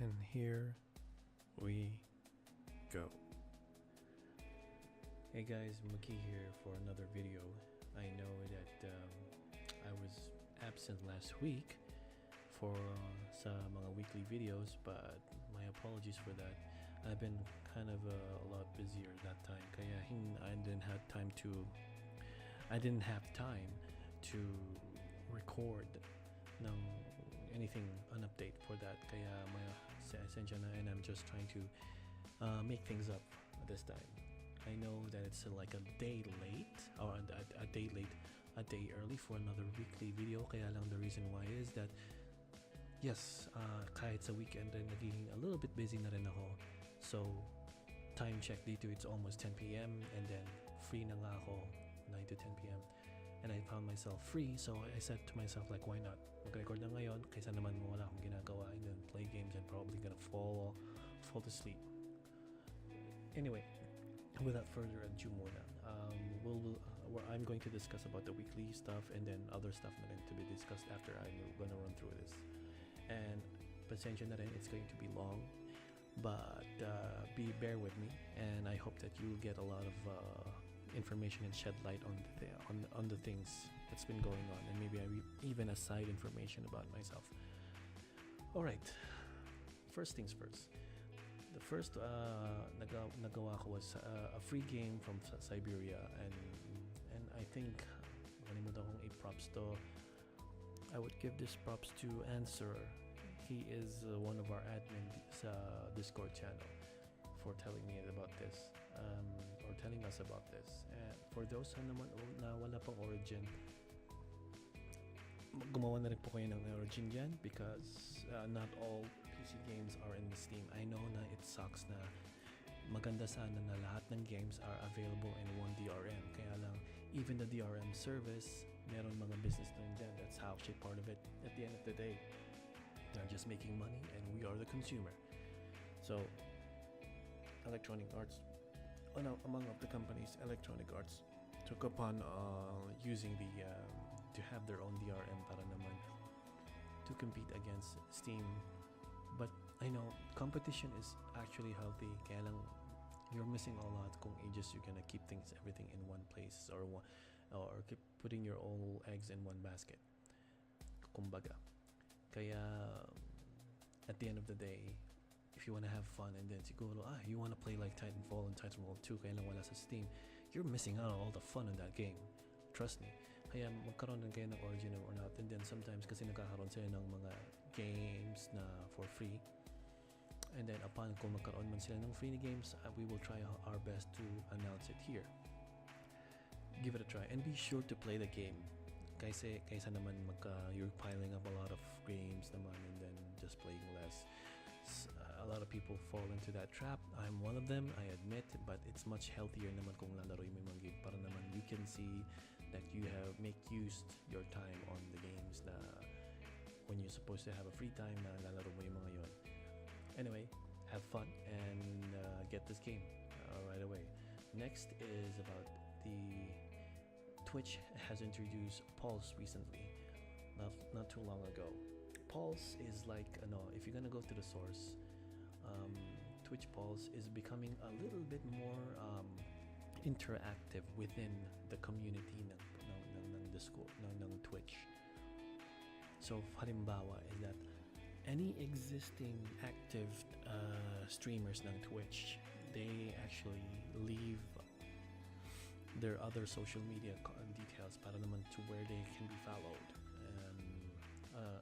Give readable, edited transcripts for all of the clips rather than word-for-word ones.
And here we go. Hey guys, Muki here for another video. I know that I was absent last week for sa mga weekly videos, but my apologies for that. I've been kind of a lot busier that time, kaya I didn't have time to record ng anything, an update for that. Kaya may sensya na, and I'm just trying to make things up this time. I know that it's like a day late, or a day early for another weekly video. Kaya lang the reason why is that yes, kahit sa weekend rin naging a little bit busy na rin ako. So time check dito, it's almost 10 p.m. and then free na nga ako 9 to 10 p.m. and I found myself free, so I said to myself like, why not mag-record na ngayon kaysa naman wala akong ginagawa and then play games and probably gonna fall to sleep. Anyway, without further ado muna, I'm going to discuss about the weekly stuff and then other stuff na rin to be discussed after I'm gonna run through this. And pasensya na rin, it's going to be long, but bear with me, and I hope that you'll get a lot of information and shed light on the things that's been going on, and maybe even a side information about myself. All right, first things first. The first nagawa ko was a free game from Siberia, and I think kalimutan kong i-props to. I would give this props to Answer. He is one of our admin sa Discord channel for telling me about this, or telling us about this. And for those na wala pang Origin, gumawa na rin po kayo ng Origin dyan, because not all PC games are in Steam. I know na it sucks na maganda sana na lahat ng games are available in one DRM. Kaya lang, even the DRM service, meron mga business doon dyan. That's how shit part of it. At the end of the day, they're just making money and we are the consumer. So, Electronic Arts, among of the companies, Electronic Arts took upon using to have their own DRM para naman to compete against Steam. But I know competition is actually healthy, kaya lang you're missing a lot kung you're gonna keep everything in one place, or keep putting your all eggs in one basket, kumbaga. Kaya at the end of the day, if you want to have fun and then siguro you want to play like Titanfall and Titanfall 2 kaya lang wala sa Steam, you're missing out on all the fun in that game. Trust me. Kaya magkaroon din kayo ng Origin or not, and then sometimes kasi nagkakaroon sila ng mga games na for free, and then upon kung magkaroon man sila ng free games, we will try our best to announce it here. Give it a try and be sure to play the game. Kaysa naman you're piling up a lot of games naman and then just playing less. A lot of people fall into that trap. I'm one of them, I admit, but it's much healthier naman kung lalaroin mo yung mga game para naman you can see that you have make use your time on the games na when you're supposed to have a free time na lalaro mo yung mga yon. Anyway, have fun and get this game right away. Next is about the Twitch has introduced Pulse recently, not too long ago. Pulse is like, if you're gonna go to the source, Twitch Pulse is becoming a little bit more interactive within the community ng Discord, ng Twitch. So, halimbawa is that any existing active streamers ng Twitch, they actually leave their other social media details para naman to where they can be followed,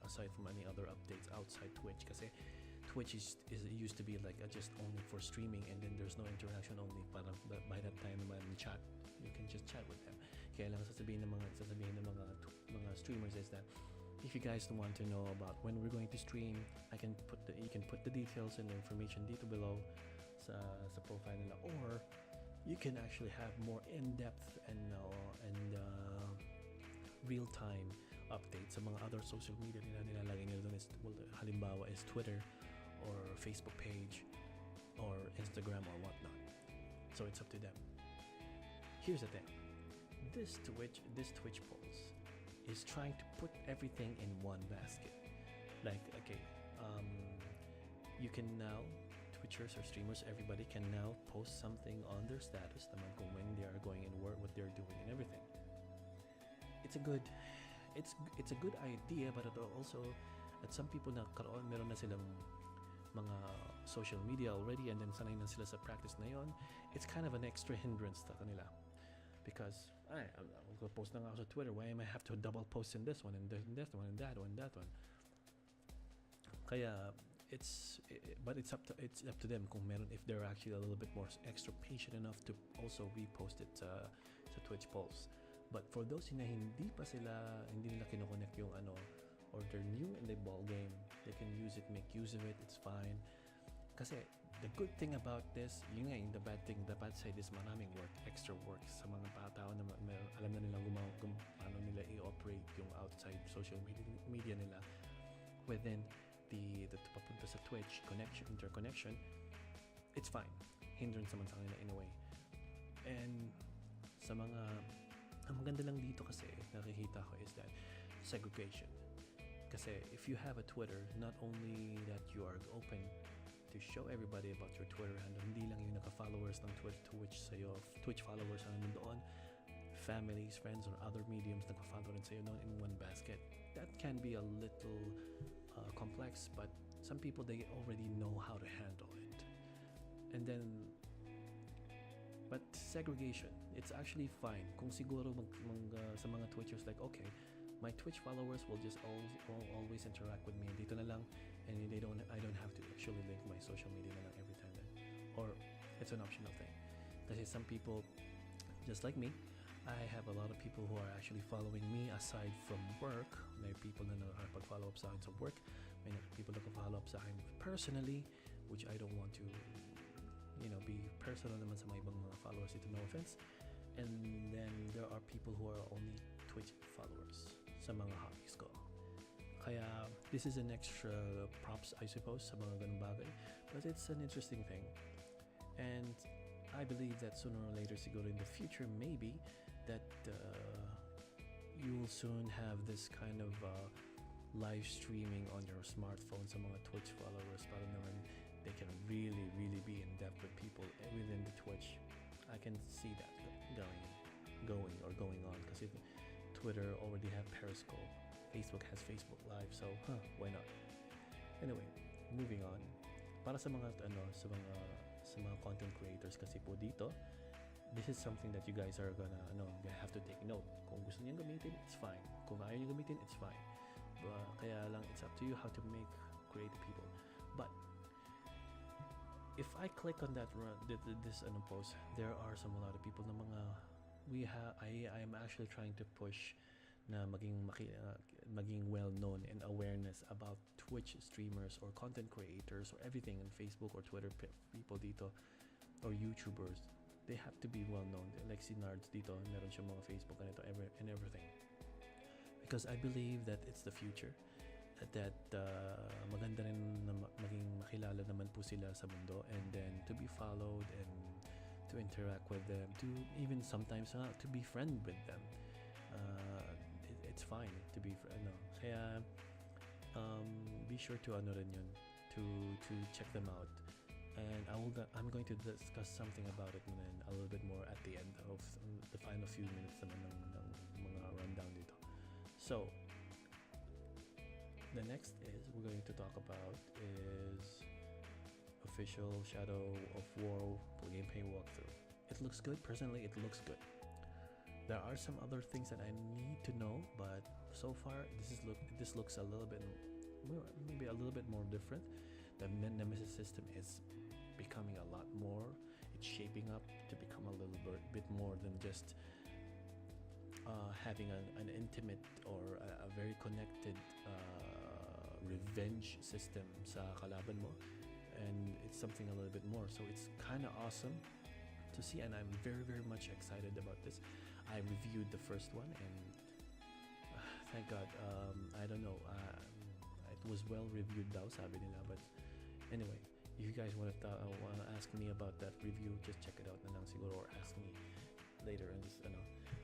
aside from any other updates outside Twitch, kasi Twitch is used to be like just only for streaming, and then there's no interaction, only para by that time naman chat, you can just chat with them. Kaya lang sasabihin ng mga streamers is that if you guys want to know about when we're going to stream, you can put the details and the information dito below sa profile nila, or you can actually have more in-depth and real-time updates sa mga other social media nilalagay nila doon. Halimbawa is Twitter or Facebook page or Instagram or whatnot. So it's up to them. Here's the thing. This Twitch Pulse is trying to put everything in one basket. Like, okay, you can now, Twitchers or streamers, everybody can now post something on their status naman kung when they are going and work, what they're doing and everything. It's a good, it's a good idea, but it also, at some people na karoon, meron na silang mga social media already and then sanay na sila sa practice na yon, it's kind of an extra hindrance sa kanila. Because I'm gonna post na nga ako sa Twitter, why am I have to double post in this one and that one and that one and that one? Kaya but it's up to them kung meron, if they're actually a little bit more extra patient enough to also repost it sa Twitch polls. But for those na hindi nila kinoconnect yung ano, or they're new in the ball game, they can use it, make use of it, it's fine. Kasi the good thing about this, yun nga yung the bad side is maraming work, extra work sa mga tao na alam na nilang paano nila i-operate yung outside social media nila within the papunta sa Twitch interconnection. It's fine, hindrance naman sa kanila in a way. And sa mga, ang maganda lang dito kasi nakikita ko is that segregation. Kasi if you have a Twitter, not only that you are open to show everybody about your Twitter handle, hindi lang yung naka-followers ng Twitch followers ang nandoon, families, friends, or other mediums nagpa-follow rin sa'yo noon in one basket. That can be a little complex, but some people, they already know how to handle it. And then, but segregation, it's actually fine. Kung siguro sa mga Twitchers, like, okay, my Twitch followers will just always interact with me dito na lang, and I don't have to actually link my social media na lang every time then. Or it's an optional thing. Kasi some people, just like me, I have a lot of people who are actually following me aside from work. May people na nakapag-follow up sa akin sa work. May people na nakapag-follow up sa akin personally, which I don't want to, be personal naman sa mga ibang mga followers dito, no offense. And then there are people who are only Twitch followers sa mga hobbies ko. Kaya this is an extra props, I suppose, sa mga ganung bagay. But it's an interesting thing. And I believe that sooner or later, siguro in the future, maybe, that you will soon have this kind of live streaming on your smartphone sa mga Twitch followers para naman they can really, really be in depth with people within the Twitch. I can see that going on kasi Twitter already have Periscope, Facebook has Facebook Live, so why not? Anyway, moving on. Para sa mga sa mga content creators kasi po dito, this is something that you guys are gonna have to take note. Kung gusto niyo gamitin, it's fine. Kung ayaw niyo gamitin, it's fine. Kaya lang, it's up to you how to create people. But if I click on that this post, there are a lot of people na mga I am actually trying to push na maging well known and awareness about Twitch streamers or content creators or everything in Facebook or Twitter people dito or YouTubers. They have to be well known. Like si Nards dito, meron siya mga Facebook and everything. Because I believe that it's the future. That maganda rin na maging makilala naman po sila sa mundo, and then to be followed and to interact with them, to even sometimes to be friend with them. It's fine to be kaya be sure to rin yun, to check them out. And I'm going to discuss something about it and then a little bit more at the end of the final few minutes naman ng mga rundown dito. So the next is we're going to talk about is official Shadow of War gameplay walkthrough. It looks good. Personally, it looks good. There are some other things that I need to know, but so far this looks a little bit, maybe a little bit more different. The Nemesis system is becoming a lot more. It's shaping up to become a little bit more than just having an intimate or a very connected revenge system sa kalaban mo, and it's something a little bit more. So it's kind of awesome to see, and I'm very, very much excited about this. I reviewed the first one, and thank God. I don't know. It was well reviewed daw, sabi nila. But anyway, if you guys want to ask me about that review, just check it out na lang siguro, or ask me later in this.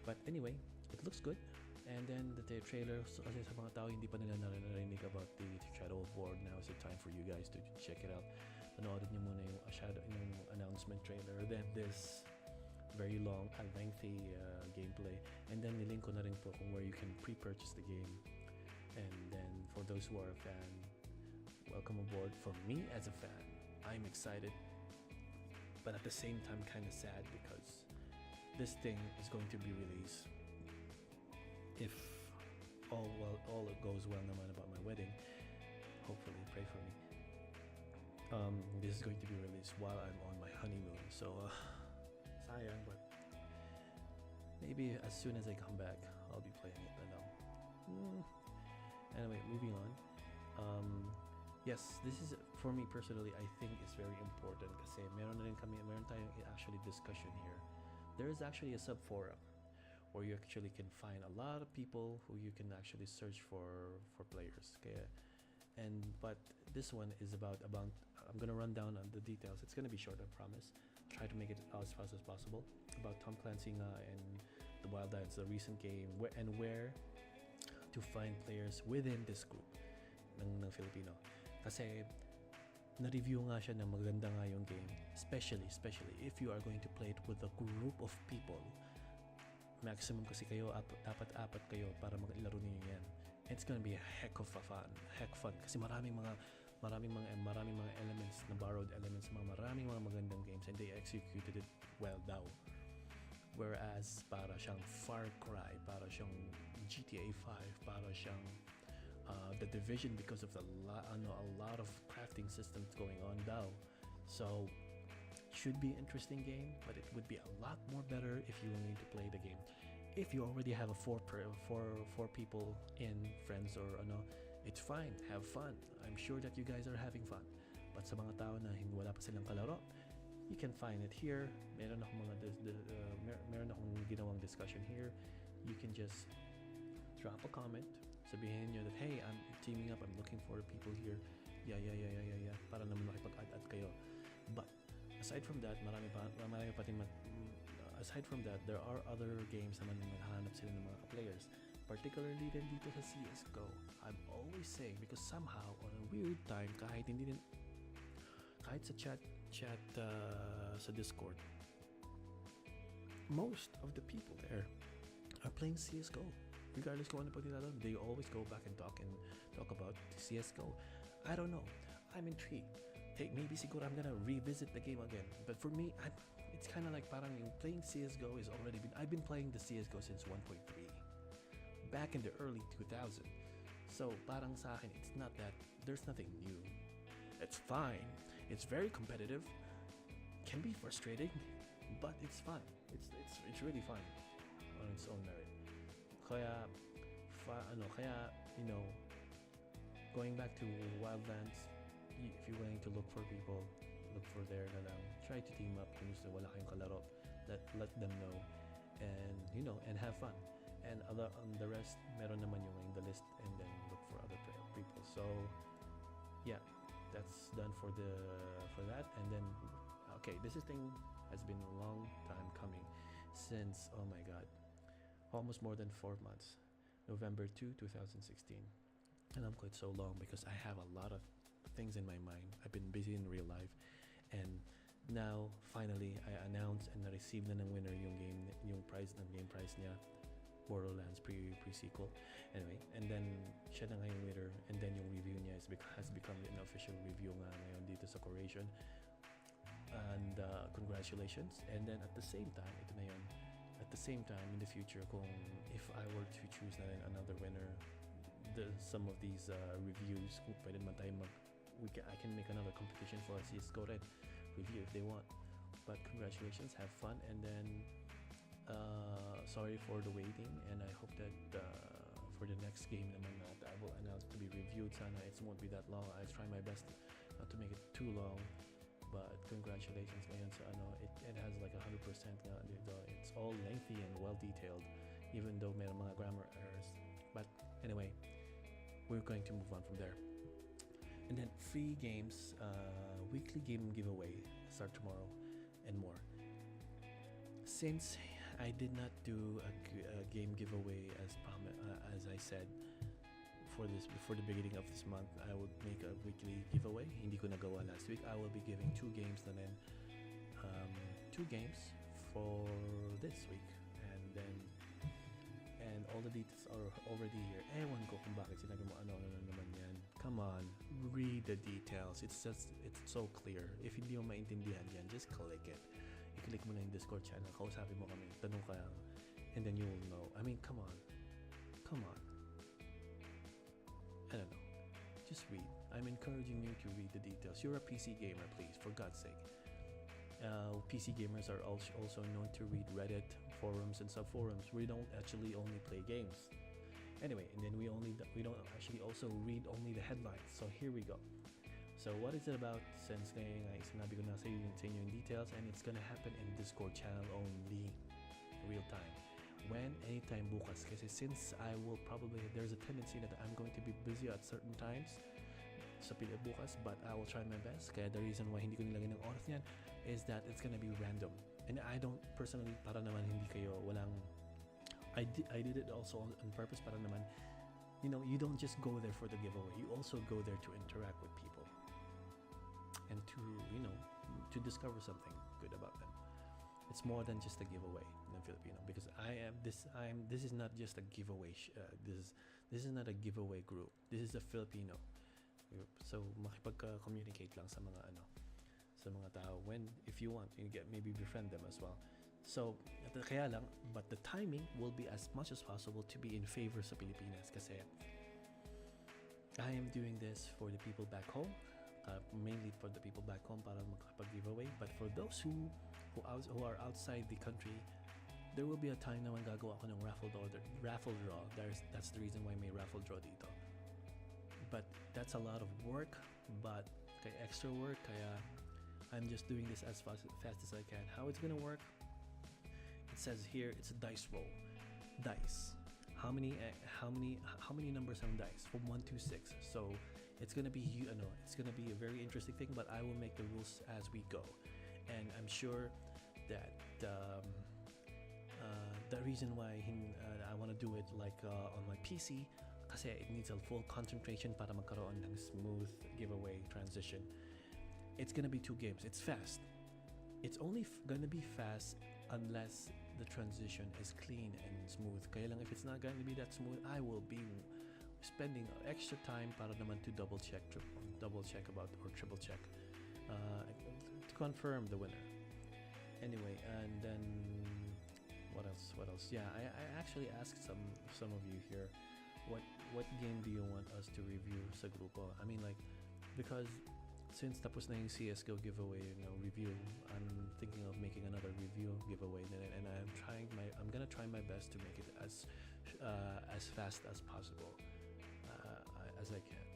But anyway, it looks good. And then the trailer, so, kasi sa mga tao hindi pa nila narinig about the Shadow of War, now is the time for you guys to check it out. Panoorin niyo muna yung yung announcement trailer. Then this very long and lengthy gameplay. And then nilink ko na rin po kung where you can pre-purchase the game. And then for those who are a fan, welcome aboard. For me as a fan, I'm excited, but at the same time kind of sad because this thing is going to be released if all goes well naman about my wedding. Hopefully, pray for me. This is going to be released while I'm on my honeymoon, so sayang, but maybe as soon as I come back, I'll be playing it. Anyway, moving on. Yes, this is for me personally. I think it's very important kasi meron tayong actually discussion here. There is actually a subforum where you actually can find a lot of people who you can actually search for players. But this one is about I'm gonna run down on the details. It's gonna be short, I promise. I'll try to make it as fast as possible. About Tom Clancy and the Wildlands, the recent game, where to find players within this group ng Filipino. Kasi na-review nga siya na maganda nga yung game, especially if you are going to play it with a group of people. Maximum kasi kayo, dapat apat kayo para maglaro niyo yan. It's gonna be a heck fun kasi maraming mga elements na borrowed elements, maraming mga magandang games, and they executed it well daw. Whereas para siyang Far Cry, para siyang GTA 5, para siyang The Division because of a lot of crafting systems going on daw. So should be interesting game, but it would be a lot more better if you were going to play the game. If you already have a four people in friends or it's fine, have fun. I'm sure that you guys are having fun. But sa mga tao na wala pa silang kalaro, you can find it here. Meron akong ginawang discussion here. You can just drop a comment. Sabihin nyo that, hey, I'm teaming up, I'm looking for people here. Yeah. Para naman makipag-add kayo. But aside from that, aside from that, there are other games naman na naghahanap sila ng mga players. Particularly din dito sa CSGO. I'm always saying, because somehow, on a weird time, kahit sa chat sa Discord, most of the people there are playing CSGO. Regardless kung ano pag nila doon, they always go back and talk about CSGO. I don't know. I'm intrigued. Hey, maybe siguro I'm gonna revisit the game again. But for me, it's kind of like parang yung playing CSGO is already I've been playing the CSGO since 1.3. Back in the early 2000s. So parang sa akin, it's not that, there's nothing new. It's fine. It's very competitive. Can be frustrating, but it's fun. It's really fun on its own merit. Kaya going back to Wildlands, if you're going to look for people, look for there na lang. Try to team up kung gusto wala kayong kalaro. Let them know, and have fun. And the rest, meron naman yung in the list, and then look for other people. So yeah, that's done for that. And then this thing has been a long time coming since, oh my god, almost more than 4 months. November 2, 2016. And I'm quite so long because I have a lot of things in my mind. I've been busy in real life, and now finally I announced and na-receive na ng winner yung game prize niya, Borderlands pre-sequel. Anyway, and then siya na nga yung winner, and then yung review niya has become an official review nga ngayon dito sa Curation. And congratulations. And then at the same time, ito na yun. At the same time, in the future, if I were to choose na rin another winner, some of these reviews, kung pwede naman tayo I can make another competition for a CSGO Red review if they want. But congratulations, have fun, and then sorry for the waiting, and I hope that for the next game naman that I will announce to be reviewed, sana it won't be that long. I try my best not to make it too long. But congratulations ngayon sa it has like 100% nga dito. It's all lengthy and well detailed, even though may mga grammar errors. But anyway, we're going to move on from there. And then free games, weekly game giveaway start tomorrow, and more. Since I did not do a game giveaway as I said for this before the beginning of this month. I would make a weekly giveaway. Hindi ko nagawa last week. I will be giving two games na then two games for this week, and then and all the details are already here. Ewan ko kung bakit sinabi mo ano naman yan. Come on, read the details. It's so clear. If hindi mo maintindihan yan, just click it. I-click mo na yung Discord channel, kausapin mo kami, tanong ka, and then you will know. I mean, come on. I don't know. Just read. I'm encouraging you to read the details. You're a PC gamer, please, for God's sake. PC gamers are also known to read Reddit, forums, and sub-forums. We don't actually only play games. Anyway, and then we don't actually also read only the headlines. So here we go. So what is it about? Since ngayon ay sinabi ko na sa inyo yung details, and it's gonna happen in Discord channel only, real time. When? Anytime bukas. Kasi since I will probably, there's a tendency that I'm going to be busy at certain times sa bukas, but I will try my best. Kaya the reason why hindi ko nilagay ng oras niyan is that it's gonna be random. And I don't personally, para naman hindi kayo walang, I did it also on purpose para naman, you don't just go there for the giveaway. You also go there to interact with people and to discover something good about them. It's more than just a giveaway in Filipino, because this is not just a giveaway. This is not a giveaway group. This is a Filipino group. So makipag-communicate lang sa mga tao. If you want, you get maybe befriend them as well. So kaya lang, but the timing will be as much as possible to be in favor sa Pilipinas, kasi I am doing this for the people back home, mainly for the people back home para makapag-giveaway. But for those who are outside the country, there will be a time na gagawa ako ng raffle draw. That's the reason why may raffle draw dito. But that's a lot of work, but kaya extra work, kaya I'm just doing this as fast as I can. How it's gonna work? It says here it's a dice roll. Dice. How many numbers on dice? From 1 to 6. So it's gonna be it's gonna be a very interesting thing. But I will make the rules as we go, and I'm sure that the reason why I want to do it like on my PC, kasi it needs a full concentration para magkaroon ng smooth giveaway transition. It's gonna be 2 games. It's fast. It's only gonna be fast unless the transition is clean and smooth. Kaya lang if it's not going to be that smooth, I will be spending extra time para naman to double check about, or triple check to confirm the winner. Anyway, and then what else? Yeah, I actually asked some of you here, what game do you want us to review sa grupo? I mean, like, because since tapos na yung CSGO giveaway review, I'm thinking of making another review giveaway, and I'm gonna try my best to make it as fast as possible as I can.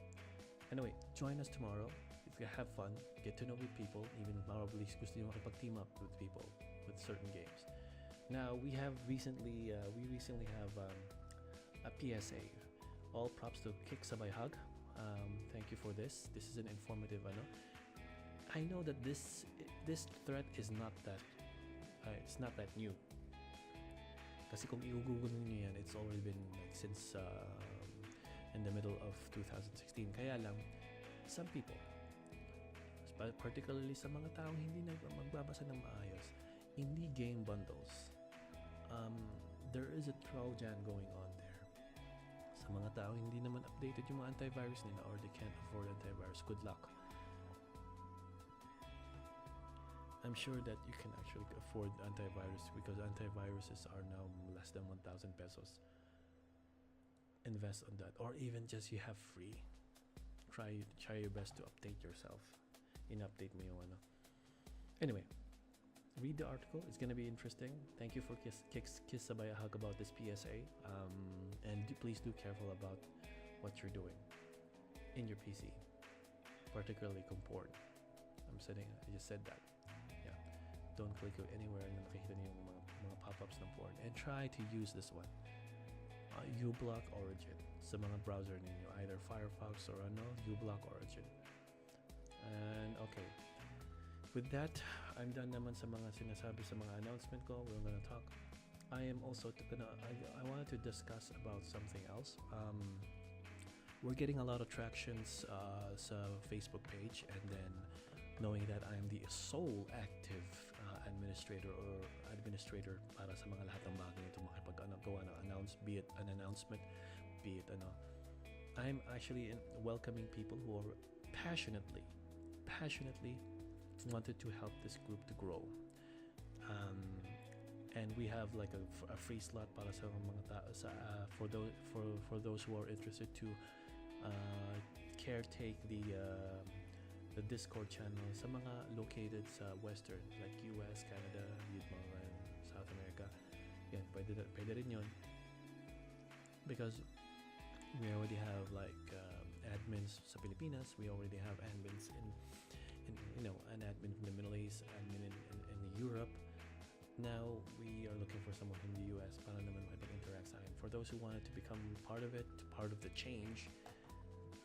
Anyway, join us tomorrow. If you have fun, get to know with people, even probably gusto nyo makipag-team up with people with certain games. Now we recently have a PSA. All props to Kick Sabay Hug. Thank you for this. This is an informative. I know that this thread is not that it's not that new. Kasi kung i-google niyo yan, it's already been like since in the middle of 2016. Kaya lang, some people, particularly sa mga taong hindi magbabasa ng maayos, indie game bundles, there is a Trojan going on there. Sa mga tao hindi naman updated yung mga antivirus nila, or they can't afford antivirus, good luck. I'm sure that you can actually afford antivirus, because antiviruses are now less than 1,000 pesos. Invest on that, or even just you have free. Try your best to update yourself. In-update mo yung Anyway, read the article. It's gonna be interesting. Thank you for Kiss Sabay Hug about this PSA. And please do careful about what you're doing in your PC, particularly kung porn. I just said that. Yeah, don't click anywhere na makikita niyo yung mga pop-ups ng porn. And try to use this one, uBlock Origin, sa mga browser ninyo, either Firefox or uBlock Origin. And okay, with that, I'm done naman sa mga sinasabi sa mga announcement ko. We're gonna talk I am also I wanted to discuss about something else. We're getting a lot of tractions sa Facebook page, and then knowing that I am the sole active administrator or administrator para sa mga lahat ng bagay nito makipag-gawa ng be it an announcement, be it I'm actually welcoming people who are passionately wanted to help this group to grow. Um, and we have like a free slot para sa mga for those who are interested to caretake the Discord channel sa mga located sa Western like US, Canada, and South America. Yan, pwede rin yun because we already have like admins sa Pilipinas. We already have admins in an admin from the Middle East, admin in Europe. Now we are looking for someone from the US para naman makipag-interact sa akin. For those who wanted to become part of it, part of the change,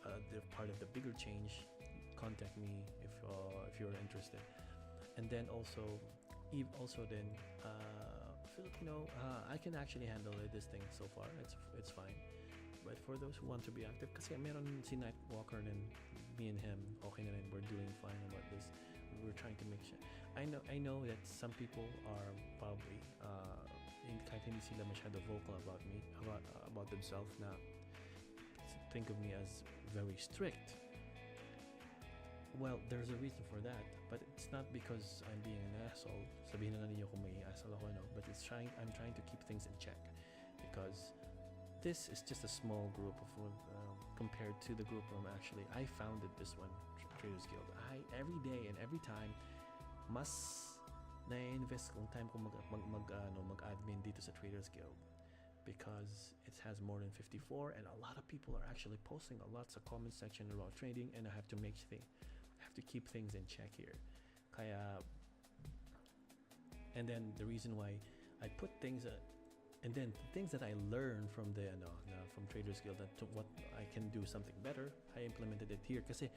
the part of the bigger change, contact me if you're interested. And then also then Filipino, I can actually handle this thing so far. It's fine. But for those who want to be active, kasi meron si Nightwalker and me and him, okay na rin, we're doing fine about this. We're trying to make sure. I know that some people are probably kahit hindi sila masyado vocal about me, about themselves na think of me as very strict. Well, there's a reason for that, but it's not because I'm being an asshole. Sabihin na ninyo kung may asshole ako, no? But I'm trying to keep things in check because this is just a small group of compared to the group I founded this one, Traders Guild. Every day and every time mas na-invest kong time kung mag-admin dito sa Traders Guild because it has more than 54 and a lot of people are actually posting a lot sa comment section about trading, and I have to keep things in check here. Kaya and then the reason why I put things and then the things that I learned from from Traders Guild to what I can do something better, I implemented it here kasi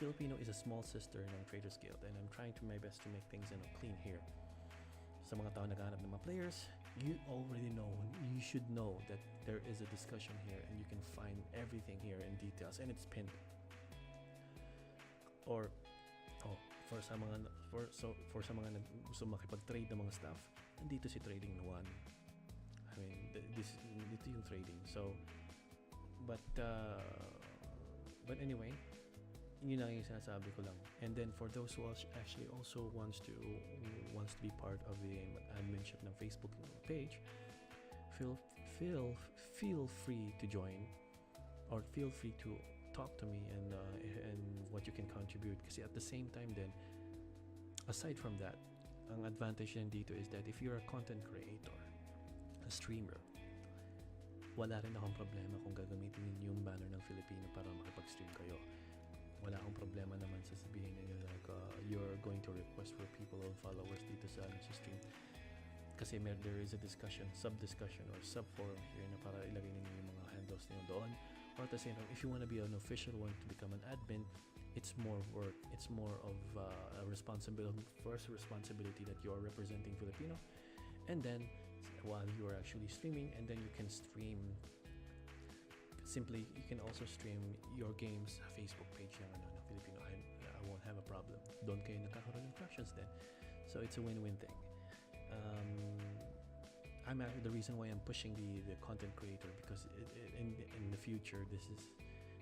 Filipino is a small sister ng Traders Guild, and I'm trying to my best to make things clean here. Sa mga tao naghahanap ng mga players, you already know, you should know that there is a discussion here and you can find everything here in details and it's pinned. Or for sa mga gusto makipag-trade ng mga stuff, nandito si Trading One. I mean, dito yung trading. So, but anyway, yun lang yung sinasabi ko lang. And then for those who actually also wants to be part of the adminship ng Facebook page, feel free to join or feel free to talk to me and what you can contribute. Kasi at the same time then, aside from that, ang advantage din dito is that if you're a content creator, a streamer, wala rin akong problema kung gagamitin ninyo yung banner ng Filipino para makipag-stream kayo. Wala akong problema naman sa sabihin ninyo like you're going to request for people or followers dito sa stream. Kasi there is a discussion, sub-discussion or sub-forum here na para ilagay ninyo yung mga handles ninyo doon. Or at the same time, if you want to be an official one to become an admin, it's more work. It's more of a first responsibility that you are representing Filipino. And then, while you are actually streaming, and then you can stream simply, you can also stream your games Facebook page ng Filipino. I won't have a problem. Doon kayo nakakaroon ng fractions then. So it's a win-win thing. I'm actually the reason why I'm pushing the content creator because in the future this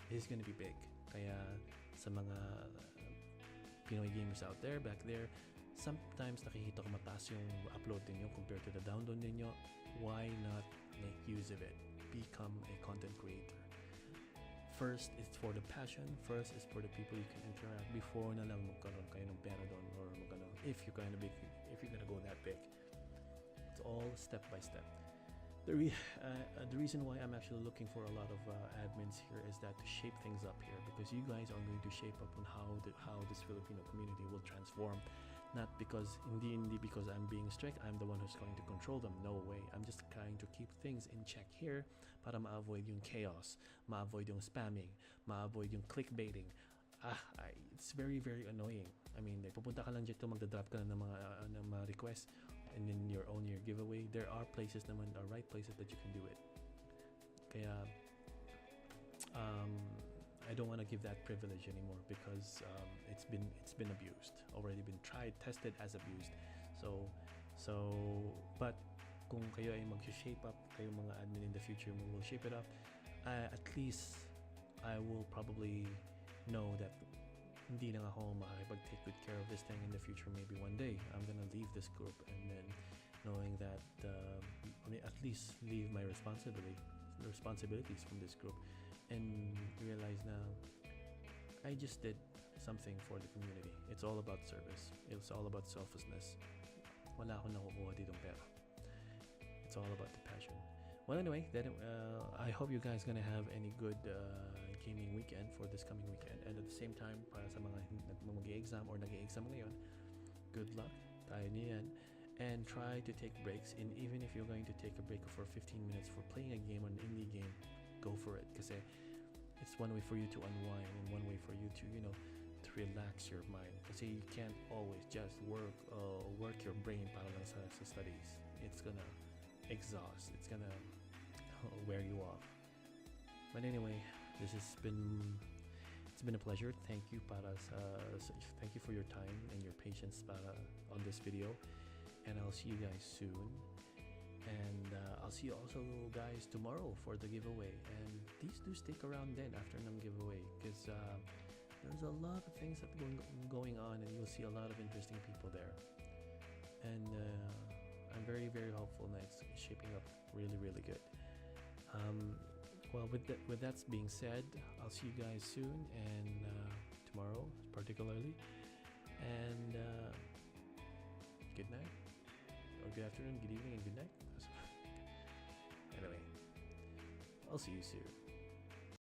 is going to be big. Kaya sa mga Pinoy gamers out there, back there, sometimes nakikita ko mataas yung upload ninyo compared to the download ninyo. Why not make use of it? Become a content creator. First, it's for the passion. First, it's for the people you can interact before na lang magkaroon kayo ng pera doon or if you're gonna go that big. It's all step by step. The reason why I'm actually looking for a lot of admins here is that to shape things up here, because you guys are going to shape up on how this Filipino community will transform. Not because hindi because I'm being strict, I'm the one who's going to control them. No way. I'm just trying to keep things in check here para ma-avoid yung chaos, ma-avoid yung spamming, ma-avoid yung clickbaiting. It's very very annoying. I mean, pupunta ka lang dito, magda-drop ka ng mga requests. and then your own your giveaway, there are places naman, the right places that you can do it. Kaya um, I don't want to give that privilege anymore because it's been abused, already been tried, tested as abused. So so but kung kayo ay mag-shape up, kayo mga admin in the future will shape it up, at least I will probably know that hindi lang ako makakipag-take good care of this thing in the future. Maybe one day I'm gonna leave this group, and then knowing that at least leave my responsibilities from this group, and realize na I just did something for the community. It's all about service. It's all about selflessness. Wala akong nakukuha ditong pera. It's all about the passion. Well, anyway, then I hope you guys gonna have any good gaming weekend for this coming weekend. And at the same time, para sa mga mag-exam or nag-exam ngayon, good luck. Tayo niyan. And try to take breaks. And even if you're going to take a break for 15 minutes for playing a game, an indie game, go for it. Kasi it's one way for you to unwind, and one way for you to, to relax your mind. Kasi you can't always just work your brain para lang sa studies. It's gonna exhaust. It's gonna wear you off. But anyway, it's been a pleasure. Thank you thank you for your time and your patience on this video, and I'll see you guys soon. And I'll see you also guys tomorrow for the giveaway. And please do stick around then after the giveaway, because there's a lot of things that going on, and you'll see a lot of interesting people there. And I'm very, very hopeful that it's shaping up really, really good. Well, with that being said, I'll see you guys soon, and tomorrow particularly. And good night, or good afternoon, good evening, and good night. Anyway, I'll see you soon.